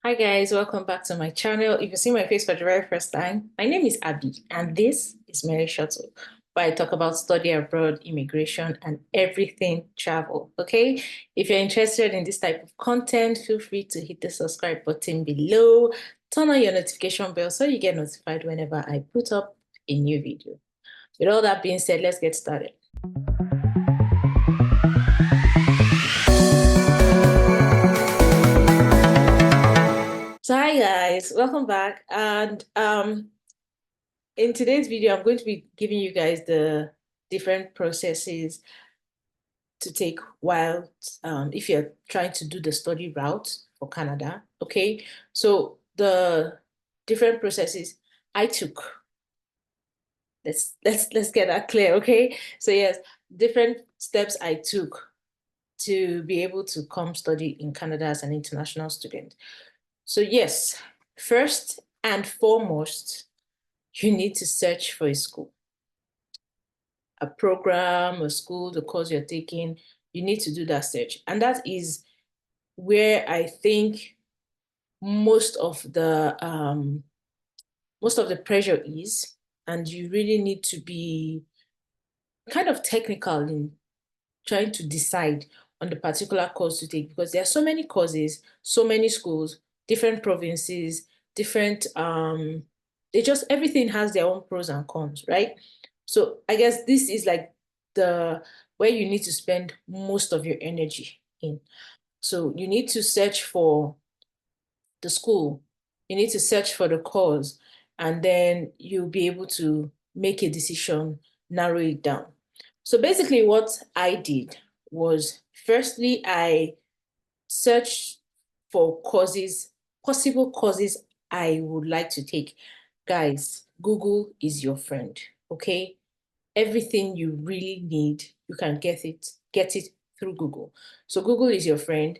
Hi guys, welcome back to my channel. If you see my face for the very first time, my name is Abby and this is Mary Shuttle, where I talk about study abroad, immigration, and everything travel. Okay, if you're interested in this type of content, feel free to hit the subscribe button below, turn on your notification bell so you get notified whenever I put up a new video. With all that being said, let's get started. So hi guys, welcome back. And in today's video, I'm going to be giving you guys the different processes to take while if you're trying to do the study route for Canada. Okay, so the different processes I took. Let's get that clear. Okay, so yes, different steps I took to be able to come study in Canada as an international student. So yes, first and foremost, you need to search for a school, a program, a school, the course you're taking. You need to do that search. And that is where I think most of the pressure is. And you really need to be kind of technical in trying to decide on the particular course to take because there are so many courses, so many schools, different provinces, different they just everything has their own pros and cons, right? So I guess this is like the where you need to spend most of your energy in. So you need to search for the school, you need to search for the course, and then you'll be able to make a decision, narrow it down. So basically, what I did was firstly, I searched for courses, possible courses I would like to take. Guys, Google is your friend, okay? Everything you really need, you can get it through Google. So Google is your friend.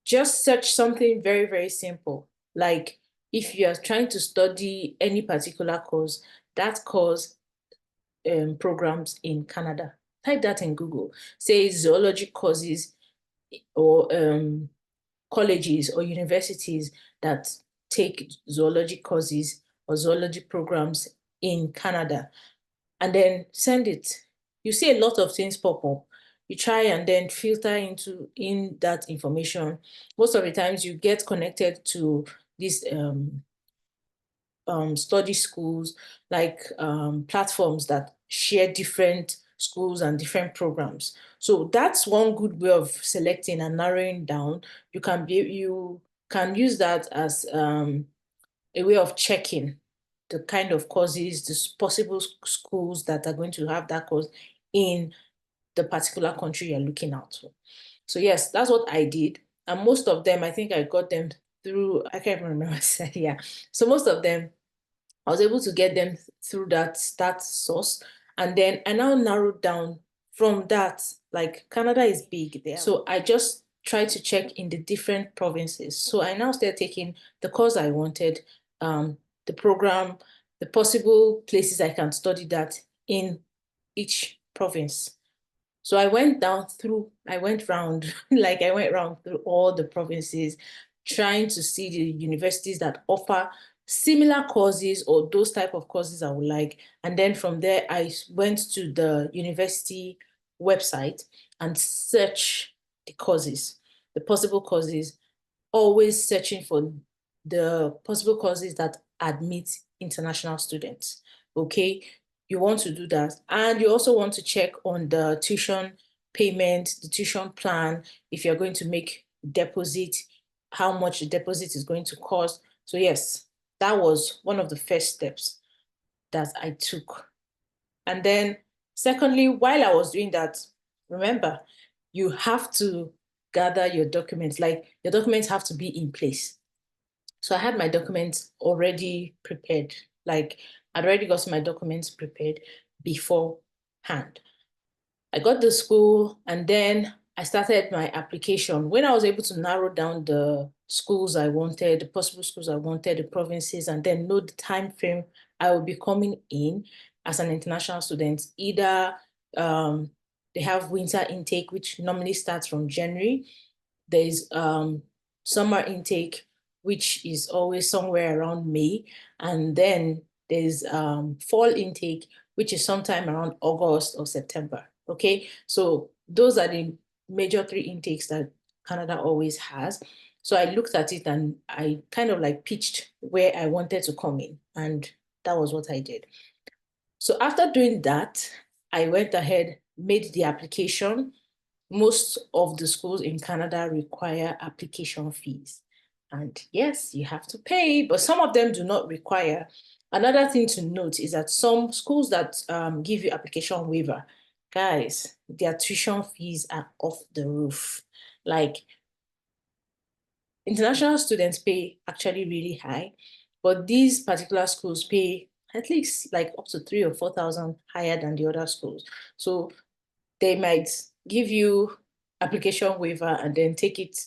Just search something very, very simple. Like if you are trying to study any particular course, that course programs in Canada. Type that in Google. Say zoology courses or colleges or universities that take zoology courses or zoology programs in Canada, and then send it. You see a lot of things pop up. You try and then filter in that information. Most of the times you get connected to these study schools, like platforms that share different schools and different programs. So that's one good way of selecting and narrowing down. You can use that as a way of checking the kind of courses, the possible schools that are going to have that course in the particular country you're looking out for. So yes, that's what I did. And most of them, I think I got them through, I can't remember. Yeah. So most of them I was able to get them through that source. And then I now narrowed down from that, like Canada is big there. So I just tried to check in the different provinces. So I now started taking the course I wanted, the program, the possible places I can study that in each province. So I went round, like I went round through all the provinces, trying to see the universities that offer similar courses or those type of courses I would like. And then from there, I went to the university website and search the courses, the possible courses, always searching for the possible courses that admit international students. Okay, you want to do that. And you also want to check on the tuition payment, the tuition plan, if you're going to make deposit, how much the deposit is going to cost. So yes, that was one of the first steps that I took. And then secondly, while I was doing that, remember, you have to gather your documents, like your documents have to be in place. So I had my documents already prepared. Like I'd already got my documents prepared beforehand. I got the school and then I started my application. When I was able to narrow down the schools I wanted, the possible schools I wanted, the provinces, and then know the time frame I will be coming in as an international student, either they have winter intake, which normally starts from January. There's summer intake, which is always somewhere around May. And then there's fall intake, which is sometime around August or September. Okay, so those are the major three intakes that Canada always has. So I looked at it and I kind of like pitched where I wanted to come in, and that was what I did. So after doing that, I went ahead, made the application. Most of the schools in Canada require application fees. And yes, you have to pay, but some of them do not require. Another thing to note is that some schools that give you application waiver, guys, their tuition fees are off the roof. Like, international students pay actually really high, but these particular schools pay at least like up to 3 or 4 thousand higher than the other schools. So they might give you application waiver and then take it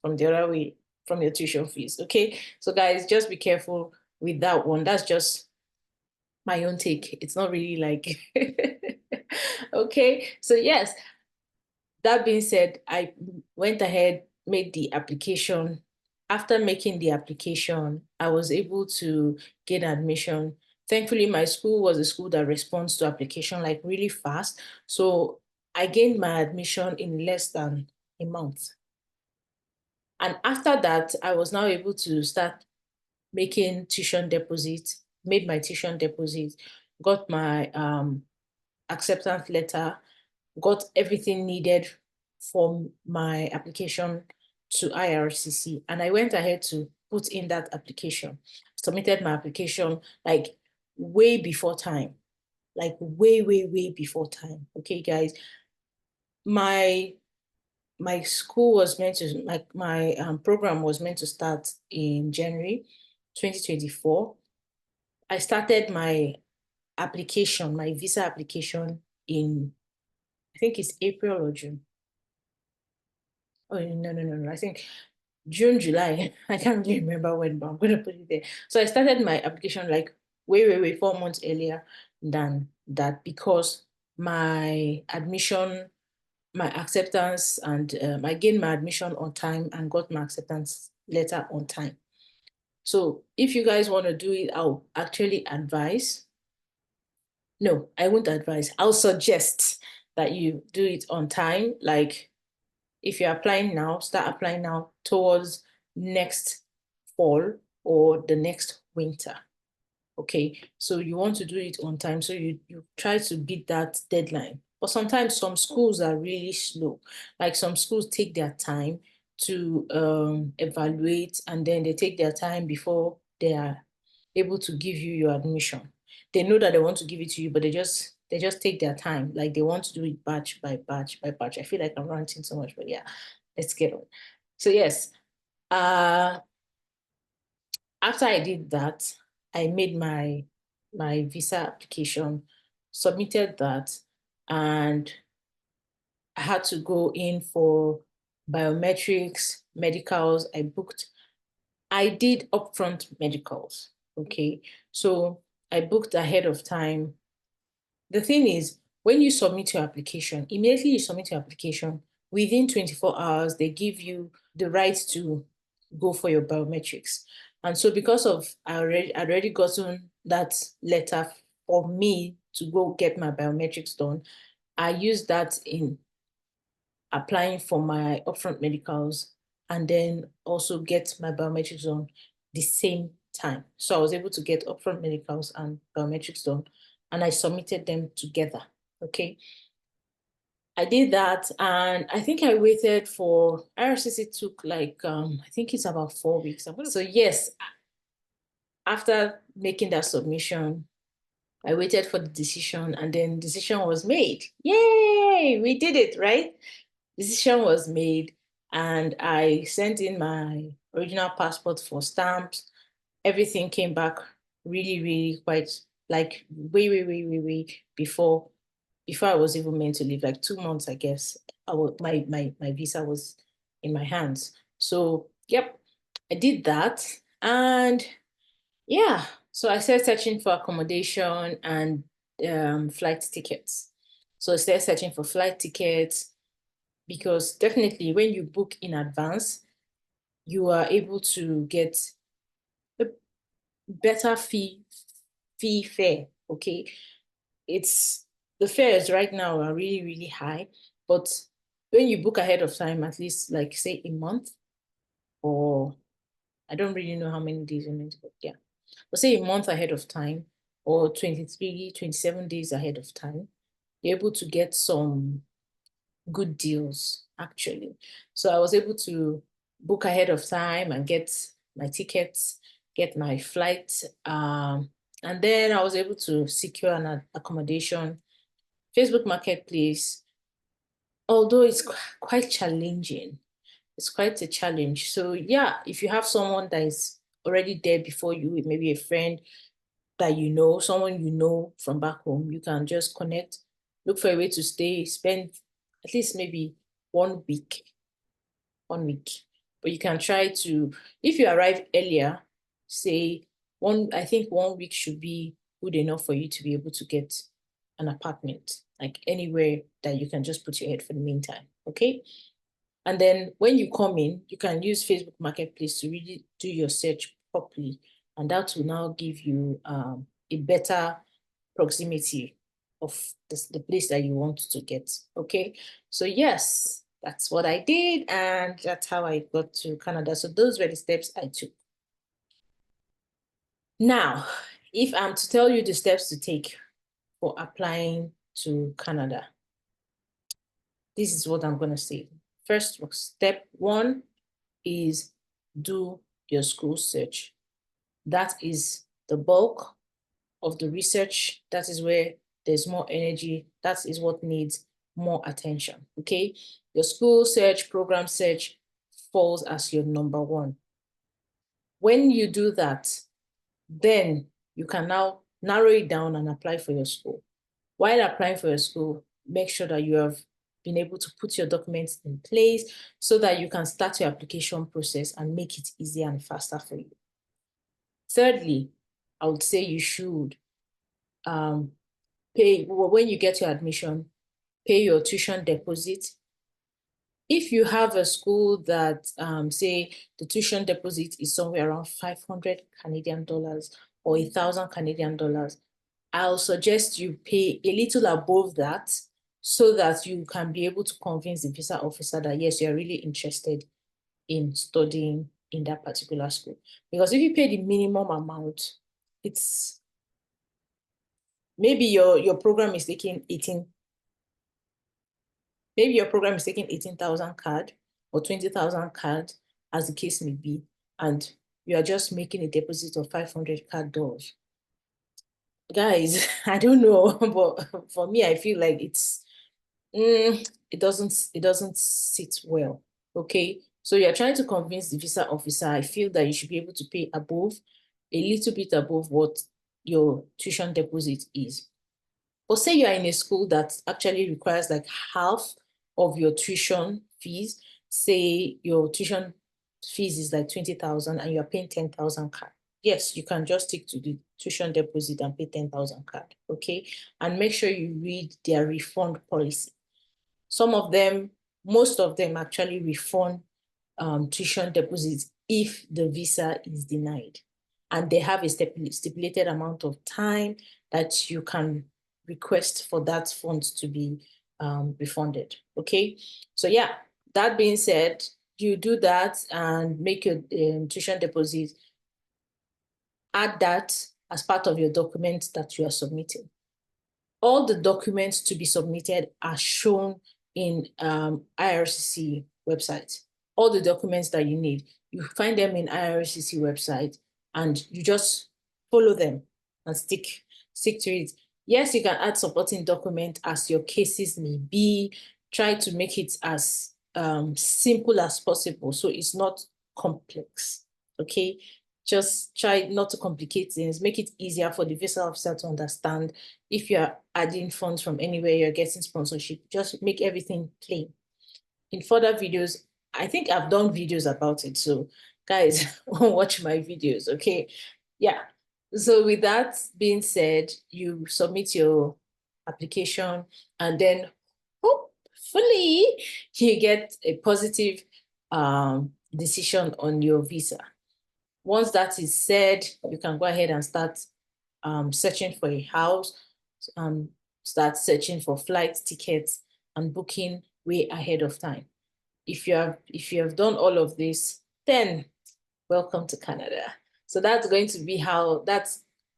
from the other way from your tuition fees. Okay. So guys, just be careful with that one. That's just my own take. It's not really like okay. So yes, that being said, I went ahead, made the application. After making the application, I was able to gain admission. Thankfully, my school was a school that responds to application like really fast. So I gained my admission in less than a month. And after that, I was now able to start making tuition deposits, made my tuition deposit, got my acceptance letter, got everything needed for my application to IRCC. And I went ahead to put in that application, submitted my application like way before time, like way before time. Okay, guys, my my school was meant to, like my program was meant to start in January 2024. I started my application, my visa application in, I think it's April or June. Oh, no. I think June, July. I can't really remember when, but I'm going to put it there. So I started my application like way, 4 months earlier than that because my admission, my acceptance, and I gained my admission on time and got my acceptance letter on time. So if you guys want to do it, I'll actually advise. No, I won't advise. I'll suggest that you do it on time. Like if you're applying now, start applying now towards next fall or the next winter. Okay, so you want to do it on time. So you try to beat that deadline. But sometimes some schools are really slow. Like some schools take their time to evaluate and then they take their time before they are able to give you your admission. They know that they want to give it to you, but they just take their time. Like they want to do it batch by batch by batch. I feel like I'm ranting so much, but yeah, let's get on. So yes, uh after I did that, I made my visa application, submitted that, and I had to go in for biometrics, medicals. I did upfront medicals. Okay. So I booked ahead of time. The thing is, when you submit your application, immediately you submit your application, within 24 hours, they give you the right to go for your biometrics. And so because of I'd already gotten that letter for me to go get my biometrics done, I used that in applying for my upfront medicals and then also get my biometrics done the same time. So I was able to get upfront medicals and biometrics done and I submitted them together. Okay. I did that and I think I waited for IRCC took like I think it's about 4 weeks. So yes, after making that submission, I waited for the decision and then decision was made. Yay, we did it, right? Decision was made and I sent in my original passport for stamps. Everything came back really quite like way before I was even meant to leave, like 2 months, I guess. My visa was in my hands. So yep, I did that. And yeah, so I started searching for accommodation and flight tickets. So I started searching for flight tickets because definitely when you book in advance, you are able to get a better fee fare. Okay, it's the fares right now are really, really high, but when you book ahead of time, at least like say a month, or I don't really know how many days you meant to book, yeah, but say a month ahead of time, or 23, 27 days ahead of time, you're able to get some good deals actually. So I was able to book ahead of time and get my tickets, get my flight, and then I was able to secure an accommodation. Facebook Marketplace, although it's quite challenging, it's quite a challenge. So yeah, if you have someone that is already there before you, maybe a friend that you know, someone you know from back home, you can just connect, look for a way to stay, spend at least maybe 1 week, 1 week. But you can try to, if you arrive earlier, say I think 1 week should be good enough for you to be able to get an apartment, like anywhere that you can just put your head for the meantime. Okay. And then when you come in, you can use Facebook Marketplace to really do your search properly. And that will now give you a better proximity of the place that you want to get. Okay. So yes, that's what I did. And that's how I got to Canada. So those were the steps I took. Now, if I'm to tell you the steps to take for applying to Canada, this is what I'm going to say. First, step one is do your school search. That is the bulk of the research. That is where there's more energy. That is what needs more attention. Okay. Your school search, program search falls as your number one. When you do that, then you can now narrow it down and apply for your school. While applying for your school, make sure that you have been able to put your documents in place so that you can start your application process and make it easier and faster for you. Thirdly, I would say you should pay, when you get your admission, pay your tuition deposit. If you have a school that, say, the tuition deposit is somewhere around 500 Canadian dollars or 1,000 Canadian dollars, I'll suggest you pay a little above that so that you can be able to convince the visa officer that, yes, you're really interested in studying in that particular school. Because if you pay the minimum amount, it's maybe your program is taking 18, maybe your program is taking 18,000 CAD or 20,000 CAD, as the case may be, and you are just making a deposit of 500 CAD dollars. Guys, I don't know, but for me, I feel like it doesn't sit well. Okay. So you're trying to convince the visa officer. I feel that you should be able to pay above, a little bit above what your tuition deposit is. But say you're in a school that actually requires like half of your tuition fees. Say your tuition fees is like 20,000 and you're paying 10,000 CAD. Yes, you can just stick to the tuition deposit and pay 10,000 CAD. Okay. And make sure you read their refund policy. Some of them, most of them actually refund tuition deposits if the visa is denied. And they have a stipulated amount of time that you can request for that fund to be refunded. Okay. So yeah, that being said, you do that and make your tuition deposit, add that as part of your document that you are submitting. All the documents to be submitted are shown in IRCC website. All the documents that you need, you find them in IRCC website and you just follow them and stick to it. Yes, you can add supporting document as your cases may be. Try to make it as simple as possible so it's not complex. Okay, just try not to complicate things. Make it easier for the visa officer to understand. If you're adding funds from anywhere, you're getting sponsorship, just make everything plain. In further videos, I think I've done videos about it. So guys, watch my videos, okay? Yeah. So with that being said, you submit your application and then hopefully you get a positive decision on your visa. Once that is said, you can go ahead and start searching for a house, start searching for flight tickets and booking way ahead of time. If you have done all of this, then welcome to Canada. So that's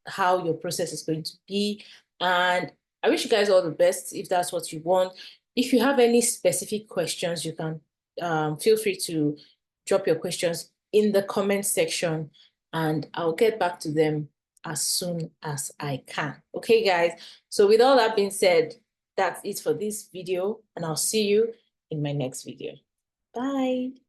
how your process is going to be. And I wish you guys all the best if that's what you want. If you have any specific questions, you can feel free to drop your questions in the comment section and I'll get back to them as soon as I can. Okay, guys. So with all that being said, that's it for this video and I'll see you in my next video. Bye.